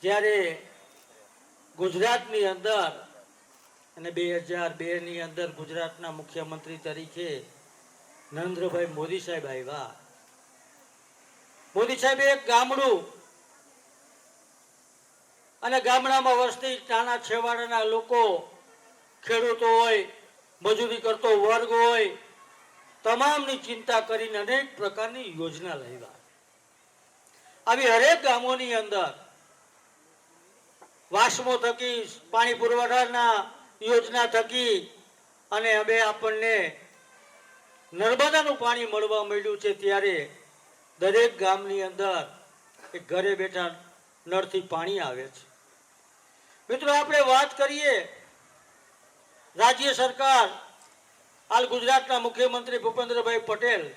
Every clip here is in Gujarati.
ત્યારે ગુજરાતની અંદર અને 2002 ની અંદર ગુજરાતના મુખ્યમંત્રી તરીકે નરેન્દ્રભાઈ મોદી સાહેબ આવ્યા. મોદી સાહેબે એક ગામડું અને ગામડામાં વસતી નાના છેવાડાના લોકો, ખેડૂતો હોય, મજૂરી કરતો વર્ગ હોય, તમામની ચિંતા કરીને અનેક પ્રકારની યોજના લાવ્યા. આવી હરેક ગામોની અંદર વાસ્મો થકી, પાણી પુરવઠાના યોજના થકી અને હવે આપણને નર્મદાનું પાણી મળવા માંડ્યું છે. ત્યારે દરેક ગામની અંદર એક ઘરે બેઠા નળથી પાણી આવે છે. મિત્રો, આપણે વાત કરીએ, રાજ્ય સરકાર, હાલ ગુજરાતના મુખ્યમંત્રી ભૂપેન્દ્રભાઈ પટેલ,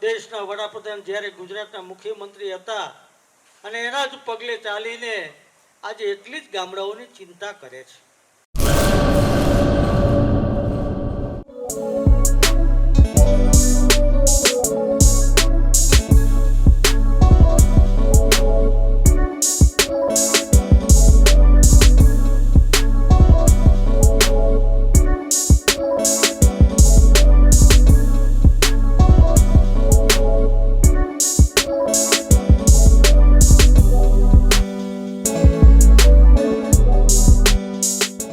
દેશના વડાપ્રધાન જ્યારે ગુજરાતના મુખ્યમંત્રી હતા અને એના જ પગલે ચાલીને આજે એટલી જ ગામડાઓની ચિંતા કરે છે.